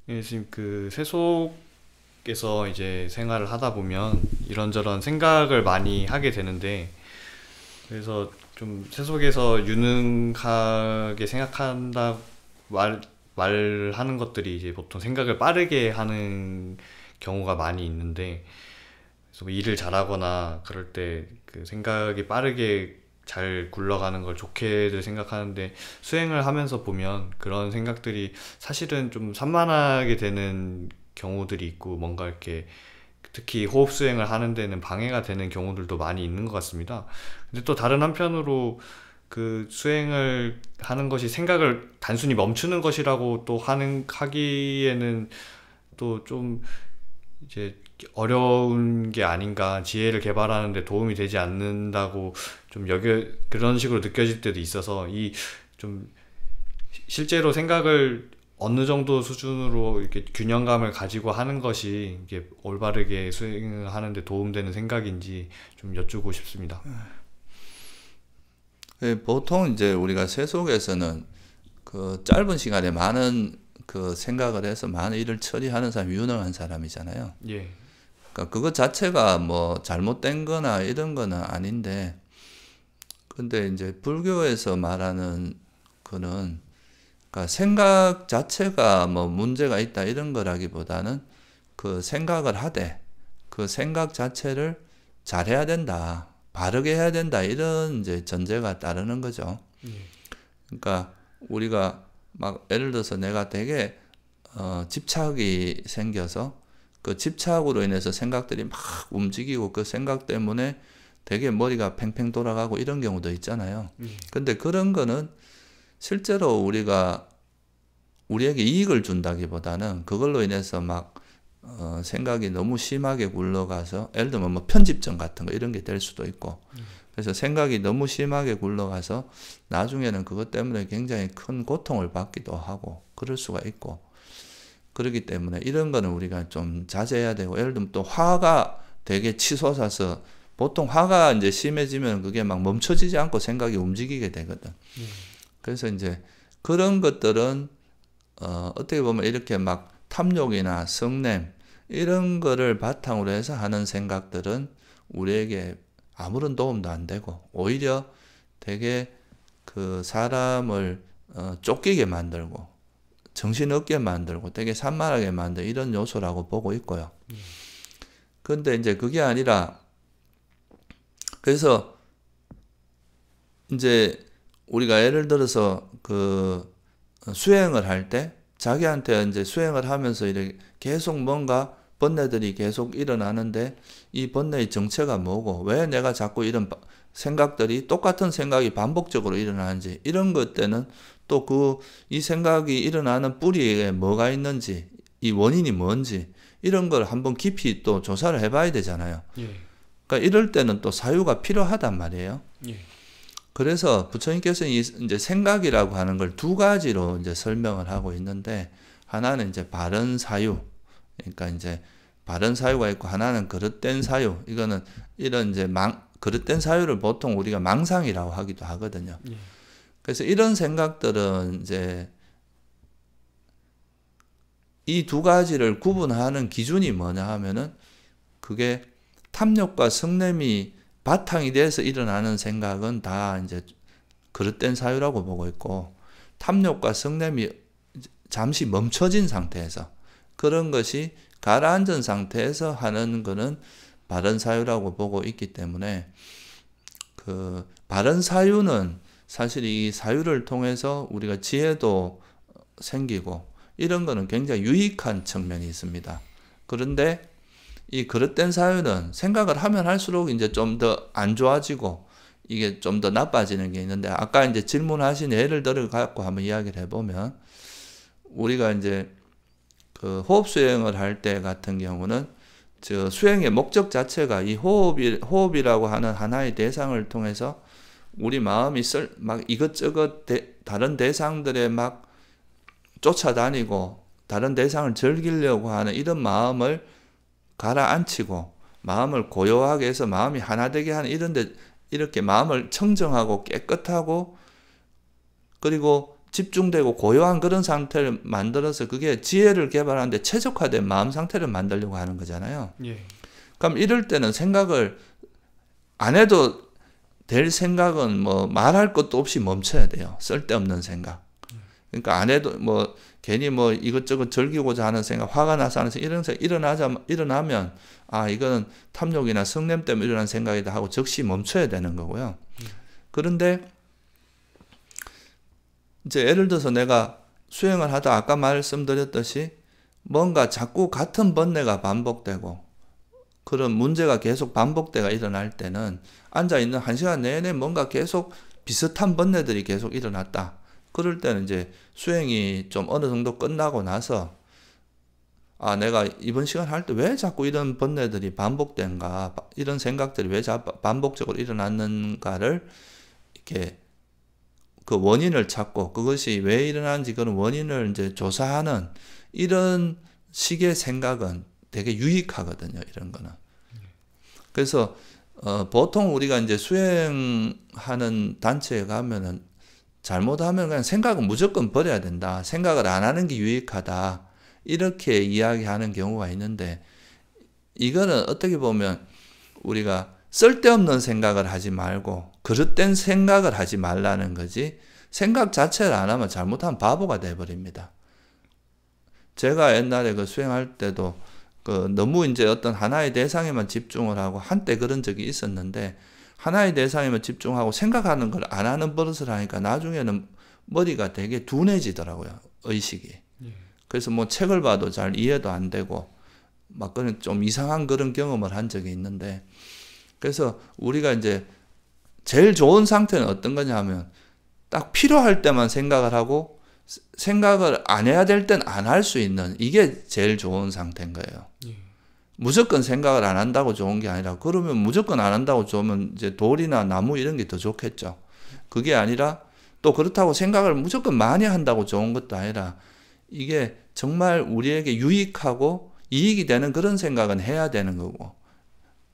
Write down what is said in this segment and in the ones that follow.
예, 지금 그 세속에서 이제 생활을 하다 보면 이런저런 생각을 많이 하게 되는데, 그래서 좀 세속에서 유능하게 생각한다 말 말하는 것들이 이제 보통 생각을 빠르게 하는 경우가 많이 있는데, 그래서 뭐 일을 잘하거나 그럴 때 그 생각이 빠르게 잘 굴러가는 걸 좋게들 생각하는데, 수행을 하면서 보면 그런 생각들이 사실은 좀 산만하게 되는 경우들이 있고, 뭔가 이렇게 특히 호흡 수행을 하는 데는 방해가 되는 경우들도 많이 있는 것 같습니다. 근데 또 다른 한편으로 그 수행을 하는 것이 생각을 단순히 멈추는 것이라고 또 하기에는 또 좀 이제 어려운 게 아닌가, 지혜를 개발하는 데 도움이 되지 않는다고 좀 그런 식으로 느껴질 때도 있어서, 이 좀 실제로 생각을 어느 정도 수준으로 이렇게 균형감을 가지고 하는 것이 이게 올바르게 수행하는 데 도움되는 생각인지 좀 여쭈고 싶습니다. 보통 이제 우리가 세속에서는 그 짧은 시간에 많은 그 생각을 해서 많은 일을 처리하는 사람이 유능한 사람이잖아요. 예. 그러니까 그것 자체가 뭐 잘못된 거나 이런 거는 아닌데, 근데 이제 불교에서 말하는 거는, 그러니까 생각 자체가 뭐 문제가 있다 이런 거라기보다는 그 생각을 하되 그 생각 자체를 잘해야 된다, 바르게 해야 된다, 이런 이제 전제가 따르는 거죠. 예. 그러니까 우리가 막 예를 들어서 내가 되게 집착이 생겨서 그 집착으로 인해서 생각들이 막 움직이고 그 생각 때문에 되게 머리가 팽팽 돌아가고 이런 경우도 있잖아요. 예. 근데 그런 거는 실제로 우리에게 이익을 준다기보다는 그걸로 인해서 막 생각이 너무 심하게 굴러가서, 예를 들면 뭐 편집증 같은 거 이런 게 될 수도 있고, 그래서 생각이 너무 심하게 굴러가서 나중에는 그것 때문에 굉장히 큰 고통을 받기도 하고 그럴 수가 있고, 그렇기 때문에 이런 거는 우리가 좀 자제해야 되고, 예를 들면 또 화가 되게 치솟아서, 보통 화가 이제 심해지면 그게 막 멈춰지지 않고 생각이 움직이게 되거든. 그래서 이제 그런 것들은 어떻게 보면 이렇게 막 탐욕이나 성냄 이런 거를 바탕으로 해서 하는 생각들은 우리에게 아무런 도움도 안 되고, 오히려 되게 그 사람을 쫓기게 만들고 정신없게 만들고 되게 산만하게 만든 이런 요소라고 보고 있고요. 그런데 이제 그게 아니라, 그래서 이제 우리가 예를 들어서 그 수행을 할 때 자기한테 이제 수행을 하면서 이렇게 계속 뭔가 번뇌들이 계속 일어나는데, 이 번뇌의 정체가 뭐고 왜 내가 자꾸 이런 생각들이, 똑같은 생각이 반복적으로 일어나는지, 이런 것 때는 또 이 생각이 일어나는 뿌리에 뭐가 있는지, 이 원인이 뭔지, 이런 걸 한번 깊이 또 조사를 해봐야 되잖아요. 예. 그러니까 이럴 때는 또 사유가 필요하단 말이에요. 예. 그래서 부처님께서는 이제 생각이라고 하는 걸 두 가지로 이제 설명을 하고 있는데, 하나는 이제 바른 사유, 그러니까 이제 바른 사유가 있고, 하나는 그릇된 사유. 이거는 이런 이제 그릇된 사유를 보통 우리가 망상이라고 하기도 하거든요. 예. 그래서 이런 생각들은 이제 이 두 가지를 구분하는 기준이 뭐냐 하면은, 그게 탐욕과 성냄이 바탕이 돼서 일어나는 생각은 다 이제 그릇된 사유라고 보고 있고, 탐욕과 성냄이 잠시 멈춰진 상태에서, 그런 것이 가라앉은 상태에서 하는 거는 바른 사유라고 보고 있기 때문에, 그 바른 사유는 사실 이 사유를 통해서 우리가 지혜도 생기고 이런 거는 굉장히 유익한 측면이 있습니다. 그런데 이 그릇된 사유는 생각을 하면 할수록 이제 좀 더 안 좋아지고 이게 좀 더 나빠지는 게 있는데, 아까 이제 질문하신 예를 들어 갖고 한번 이야기를 해보면, 우리가 이제 그 호흡 수행을 할 때 같은 경우는 저 수행의 목적 자체가 이 호흡이라고 하는 하나의 대상을 통해서 우리 마음이 막 이것저것 다른 대상들에 막 쫓아다니고 다른 대상을 즐기려고 하는 이런 마음을 가라앉히고, 마음을 고요하게 해서 마음이 하나 되게 하는 이런데, 이렇게 마음을 청정하고 깨끗하고, 그리고 집중되고 고요한 그런 상태를 만들어서 그게 지혜를 개발하는데 최적화된 마음 상태를 만들려고 하는 거잖아요. 예. 그럼 이럴 때는 생각을 안 해도 될 생각은 뭐 말할 것도 없이 멈춰야 돼요. 쓸데없는 생각. 그러니까 안 해도 뭐 괜히 뭐 이것저것 즐기고자 하는 생각, 화가 나서 하는 생각, 이런 생각 일어나면 아, 이거는 탐욕이나 성냄 때문에 일어난 생각이다 하고 즉시 멈춰야 되는 거고요. 그런데 이제 예를 들어서 내가 수행을 하다 아까 말씀드렸듯이 뭔가 자꾸 같은 번뇌가 반복되고 그런 문제가 계속 반복되가 일어날 때는 앉아있는 1시간 내내 뭔가 계속 비슷한 번뇌들이 계속 일어났다. 그럴 때는 이제 수행이 좀 어느 정도 끝나고 나서 아, 내가 이번 시간 할 때 왜 자꾸 이런 번뇌들이 반복된가, 이런 생각들이 왜 반복적으로 일어났는가를 이렇게 그 원인을 찾고 그것이 왜 일어나는지 그런 원인을 이제 조사하는 이런 식의 생각은 되게 유익하거든요. 이런 거는. 그래서 보통 우리가 이제 수행하는 단체에 가면은 잘못하면 그냥 생각은 무조건 버려야 된다. 생각을 안 하는 게 유익하다. 이렇게 이야기하는 경우가 있는데 이거는 어떻게 보면 우리가 쓸데없는 생각을 하지 말고 그릇된 생각을 하지 말라는 거지 생각 자체를 안 하면 잘못하면 바보가 돼버립니다. 제가 옛날에 그 수행할 때도 그 너무 이제 어떤 하나의 대상에만 집중을 하고 한때 그런 적이 있었는데 하나의 대상에만 집중하고 생각하는 걸 안 하는 버릇을 하니까 나중에는 머리가 되게 둔해지더라고요. 의식이. 그래서 뭐 책을 봐도 잘 이해도 안 되고 막 그런 좀 이상한 그런 경험을 한 적이 있는데 그래서 우리가 이제 제일 좋은 상태는 어떤 거냐 하면 딱 필요할 때만 생각을 하고 생각을 안 해야 될 땐 안 할 수 있는 이게 제일 좋은 상태인 거예요. 무조건 생각을 안 한다고 좋은 게 아니라 그러면 무조건 안 한다고 좋으면 이제 돌이나 나무 이런 게 더 좋겠죠. 그게 아니라 또 그렇다고 생각을 무조건 많이 한다고 좋은 것도 아니라 이게 정말 우리에게 유익하고 이익이 되는 그런 생각은 해야 되는 거고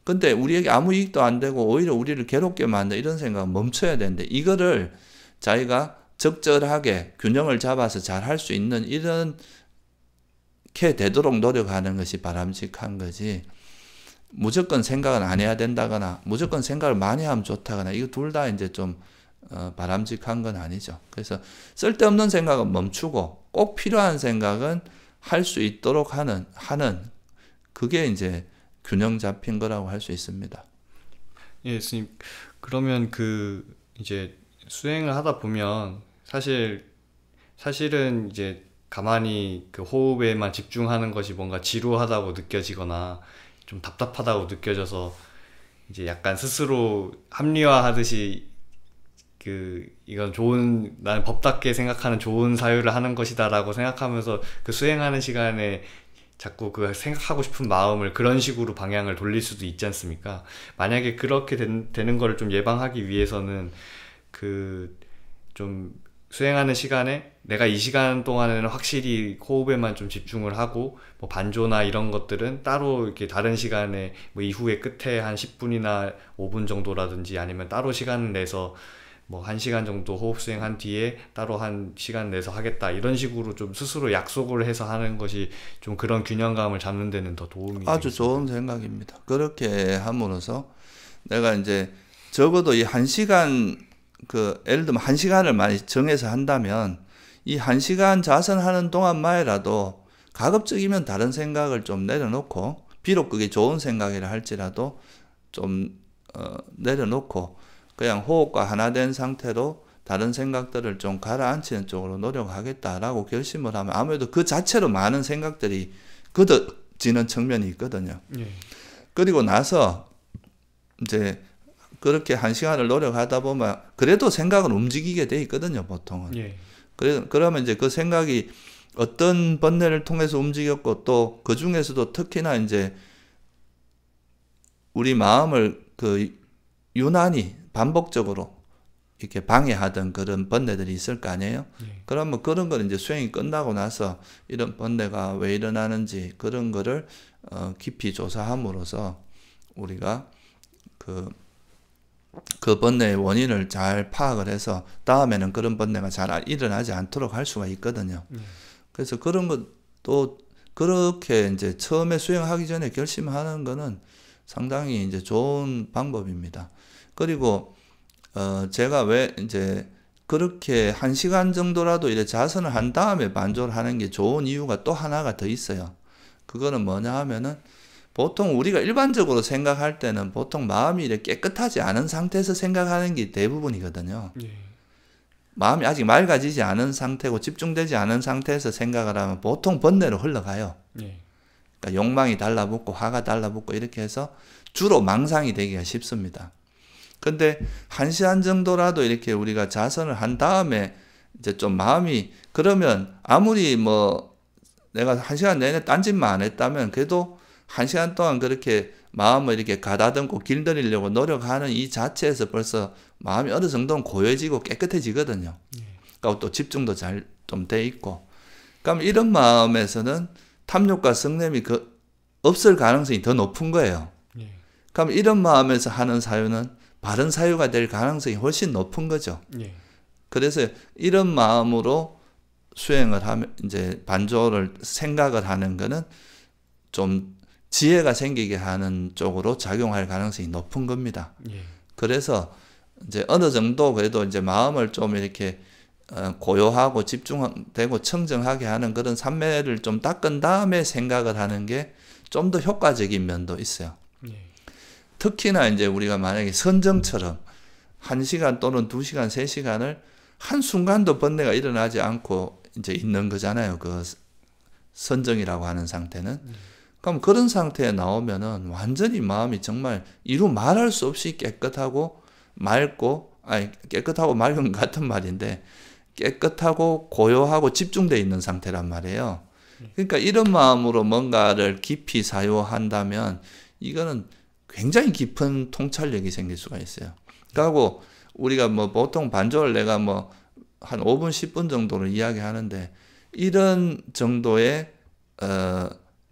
근데 우리에게 아무 이익도 안 되고 오히려 우리를 괴롭게 만든 이런 생각은 멈춰야 되는데 이거를 자기가 적절하게 균형을 잡아서 잘 할 수 있는 이렇게 되도록 노력하는 것이 바람직한 거지 무조건 생각은 안 해야 된다거나 무조건 생각을 많이 하면 좋다거나 이거 둘 다 이제 좀 바람직한 건 아니죠. 그래서 쓸데없는 생각은 멈추고 꼭 필요한 생각은 할 수 있도록 하는 그게 이제 균형 잡힌 거라고 할 수 있습니다. 예, 스님. 그러면 이제 수행을 하다 보면 사실은 이제 가만히 그 호흡에만 집중하는 것이 뭔가 지루하다고 느껴지거나 좀 답답하다고 느껴져서 이제 약간 스스로 합리화하듯이 이건 나는 법답게 생각하는 좋은 사유를 하는 것이다라고 생각하면서 그 수행하는 시간에 자꾸 그 생각하고 싶은 마음을 그런 식으로 방향을 돌릴 수도 있지 않습니까? 만약에 그렇게 되는 거를 좀 예방하기 위해서는 좀 수행하는 시간에 내가 이 시간 동안에는 확실히 호흡에만 좀 집중을 하고 뭐 반조나 이런 것들은 따로 이렇게 다른 시간에 뭐 이후에 끝에 한 10분이나 5분 정도라든지 아니면 따로 시간을 내서 뭐 1시간 정도 호흡 수행한 뒤에 따로 한 시간 내서 하겠다 이런 식으로 좀 스스로 약속을 해서 하는 것이 좀 그런 균형감을 잡는 데는 더 도움이 아주 되겠습니다. 좋은 생각입니다. 그렇게 함으로써 내가 이제 적어도 이 1시간 예를 들면 1시간을 많이 정해서 한다면 이 1시간 자선하는 동안만이라도 가급적이면 다른 생각을 좀 내려놓고 비록 그게 좋은 생각이라 할지라도 좀 내려놓고 그냥 호흡과 하나 된 상태로 다른 생각들을 좀 가라앉히는 쪽으로 노력하겠다라고 결심을 하면 아무래도 그 자체로 많은 생각들이 걷어지는 측면이 있거든요. 예. 그리고 나서 이제 그렇게 1시간을 노력하다 보면 그래도 생각은 움직이게 돼 있거든요, 보통은. 예. 그러면 이제 그 생각이 어떤 번뇌를 통해서 움직였고 또 그 중에서도 특히나 이제 우리 마음을 유난히 반복적으로 이렇게 방해하던 그런 번뇌들이 있을 거 아니에요? 그러면 그런 걸 이제 수행이 끝나고 나서 이런 번뇌가 왜 일어나는지 그런 거를 깊이 조사함으로써 우리가 그 번뇌의 원인을 잘 파악을 해서 다음에는 그런 번뇌가 잘 일어나지 않도록 할 수가 있거든요. 그래서 그런 것도 그렇게 이제 처음에 수행하기 전에 결심하는 거는 상당히 이제 좋은 방법입니다. 그리고 제가 왜 이제 그렇게 1시간 정도라도 이렇게 자선을 한 다음에 반조를 하는 게 좋은 이유가 또 하나가 더 있어요. 그거는 뭐냐 하면은 보통 우리가 일반적으로 생각할 때는 보통 마음이 이렇게 깨끗하지 않은 상태에서 생각하는 게 대부분이거든요. 마음이 아직 맑아지지 않은 상태고 집중되지 않은 상태에서 생각을 하면 보통 번뇌로 흘러가요. 그러니까 욕망이 달라붙고 화가 달라붙고 이렇게 해서 주로 망상이 되기가 쉽습니다. 근데 1시간 정도라도 이렇게 우리가 자선을 한 다음에 이제 좀 마음이 그러면 아무리 뭐 내가 1시간 내내 딴짓만 안 했다면 그래도 1시간 동안 그렇게 마음을 이렇게 가다듬고 길들이려고 노력하는 이 자체에서 벌써 마음이 어느 정도는 고요해지고 깨끗해지거든요. 그러니까 또 집중도 잘 좀 돼 있고. 그럼 이런 마음에서는 탐욕과 성냄이 없을 가능성이 더 높은 거예요. 그럼 이런 마음에서 하는 사유는 바른 사유가 될 가능성이 훨씬 높은 거죠. 그래서 이런 마음으로 수행을 하면 이제 반조를 생각을 하는 거는 좀 지혜가 생기게 하는 쪽으로 작용할 가능성이 높은 겁니다. 그래서 이제 어느 정도 그래도 이제 마음을 좀 이렇게 고요하고 집중되고 청정하게 하는 그런 삼매를 좀 닦은 다음에 생각을 하는 게 좀 더 효과적인 면도 있어요. 특히나 이제 우리가 만약에 선정처럼 1시간 또는 2시간, 3시간을 한순간도 번뇌가 일어나지 않고 이제 있는 거잖아요. 그 선정이라고 하는 상태는. 그럼 그런 상태에 나오면은 완전히 마음이 정말 이루 말할 수 없이 깨끗하고 맑고, 아니, 깨끗하고 맑은 것 같은 말인데, 깨끗하고 고요하고 집중되어 있는 상태란 말이에요. 그러니까 이런 마음으로 뭔가를 깊이 사유한다면 이거는 굉장히 깊은 통찰력이 생길 수가 있어요. 그리고 우리가 뭐 보통 반조를 내가 뭐 한 5분, 10분 정도로 이야기하는데 이런 정도의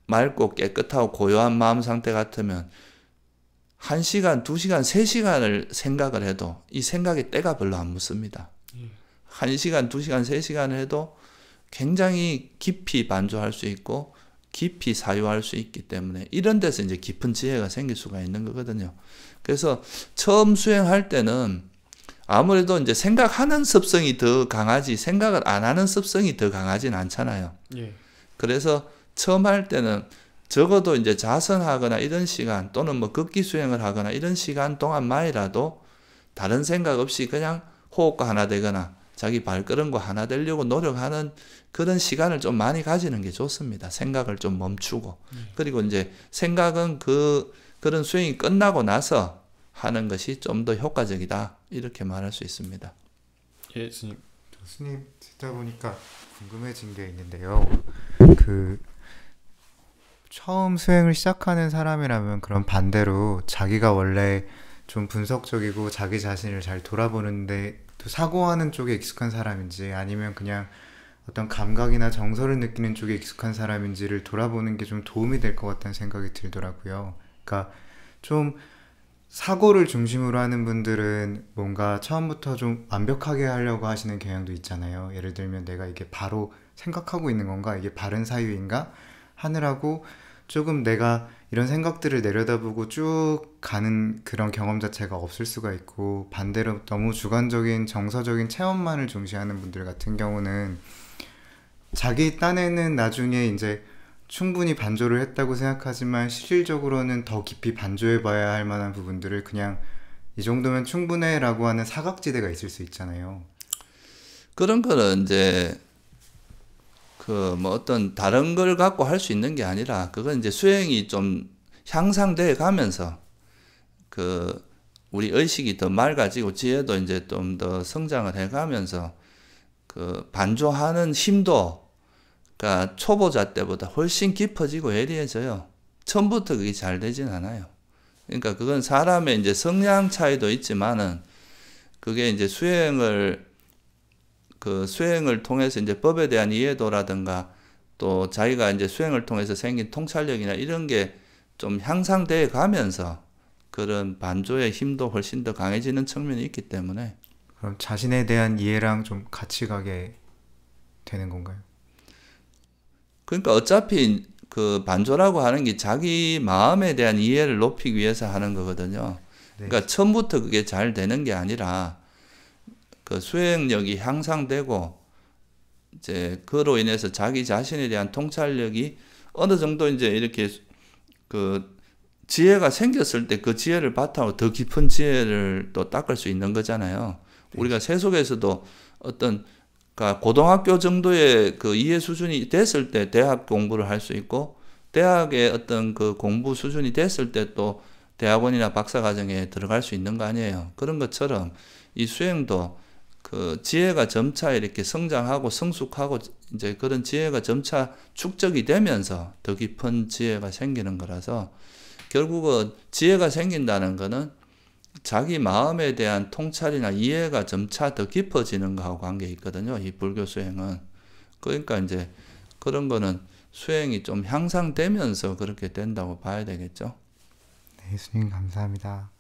맑고 깨끗하고 고요한 마음 상태 같으면 1시간, 2시간, 3시간을 생각을 해도 이 생각에 때가 별로 안 묻습니다. 1시간, 2시간, 3시간을 해도 굉장히 깊이 반조할 수 있고 깊이 사유할 수 있기 때문에 이런 데서 이제 깊은 지혜가 생길 수가 있는 거거든요. 그래서 처음 수행할 때는 아무래도 이제 생각하는 습성이 더 강하지 생각을 안 하는 습성이 더 강하진 않잖아요. 그래서 처음 할 때는 적어도 이제 자선하거나 이런 시간 또는 뭐 걷기 수행을 하거나 이런 시간 동안만이라도 다른 생각 없이 그냥 호흡과 하나 되거나 자기 발걸음과 하나 되려고 노력하는 그런 시간을 좀 많이 가지는 게 좋습니다. 생각을 좀 멈추고. 그리고 이제 생각은 그런 수행이 끝나고 나서 하는 것이 좀 더 효과적이다. 이렇게 말할 수 있습니다. 예, 스님. 스님 듣다 보니까 궁금해진 게 있는데요. 처음 수행을 시작하는 사람이라면 그런 반대로 자기가 원래 좀 분석적이고 자기 자신을 잘 돌아보는데 또 사고하는 쪽에 익숙한 사람인지 아니면 그냥 어떤 감각이나 정서를 느끼는 쪽에 익숙한 사람인지를 돌아보는 게 좀 도움이 될 것 같다는 생각이 들더라고요. 그러니까 좀 사고를 중심으로 하는 분들은 뭔가 처음부터 좀 완벽하게 하려고 하시는 경향도 있잖아요. 예를 들면 내가 이게 바로 생각하고 있는 건가? 이게 바른 사유인가? 하느라고 조금 내가 이런 생각들을 내려다보고 쭉 가는 그런 경험 자체가 없을 수가 있고, 반대로 너무 주관적인 정서적인 체험만을 중시하는 분들 같은 경우는 자기 딴에는 나중에 이제 충분히 반조를 했다고 생각하지만 실질적으로는 더 깊이 반조해봐야 할 만한 부분들을 그냥 이 정도면 충분해 라고 하는 사각지대가 있을 수 있잖아요. 그런 거는 이제 뭐 어떤 다른 걸 갖고 할 수 있는 게 아니라 그건 이제 수행이 좀 향상돼 가면서 우리 의식이 더 맑아지고 지혜도 이제 좀 더 성장을 해 가면서 반조하는 힘도 그러니까 초보자 때보다 훨씬 깊어지고 예리해져요. 처음부터 그게 잘 되진 않아요. 그러니까 그건 사람의 이제 성향 차이도 있지만은 그게 이제 수행을 통해서 이제 법에 대한 이해도라든가 또 자기가 이제 수행을 통해서 생긴 통찰력이나 이런 게 좀 향상돼 가면서 그런 반조의 힘도 훨씬 더 강해지는 측면이 있기 때문에 그럼 자신에 대한 이해랑 좀 같이 가게 되는 건가요? 그러니까 어차피 그 반조라고 하는 게 자기 마음에 대한 이해를 높이기 위해서 하는 거거든요. 네. 그러니까 처음부터 그게 잘 되는 게 아니라 그 수행력이 향상되고 이제 그로 인해서 자기 자신에 대한 통찰력이 어느 정도 이제 이렇게 그 지혜가 생겼을 때 그 지혜를 바탕으로 더 깊은 지혜를 또 닦을 수 있는 거잖아요. 우리가 세속에서도 어떤 그러니까 고등학교 정도의 그 이해 수준이 됐을 때 대학 공부를 할 수 있고 대학의 어떤 그 공부 수준이 됐을 때 또 대학원이나 박사과정에 들어갈 수 있는 거 아니에요. 그런 것처럼 이 수행도 그 지혜가 점차 이렇게 성장하고 성숙하고 이제 그런 지혜가 점차 축적이 되면서 더 깊은 지혜가 생기는 거라서 결국은 지혜가 생긴다는 거는 자기 마음에 대한 통찰이나 이해가 점차 더 깊어지는 거하고 관계 있거든요. 이 불교 수행은. 그러니까 이제 그런 거는 수행이 좀 향상되면서 그렇게 된다고 봐야 되겠죠. 네, 예수님 감사합니다.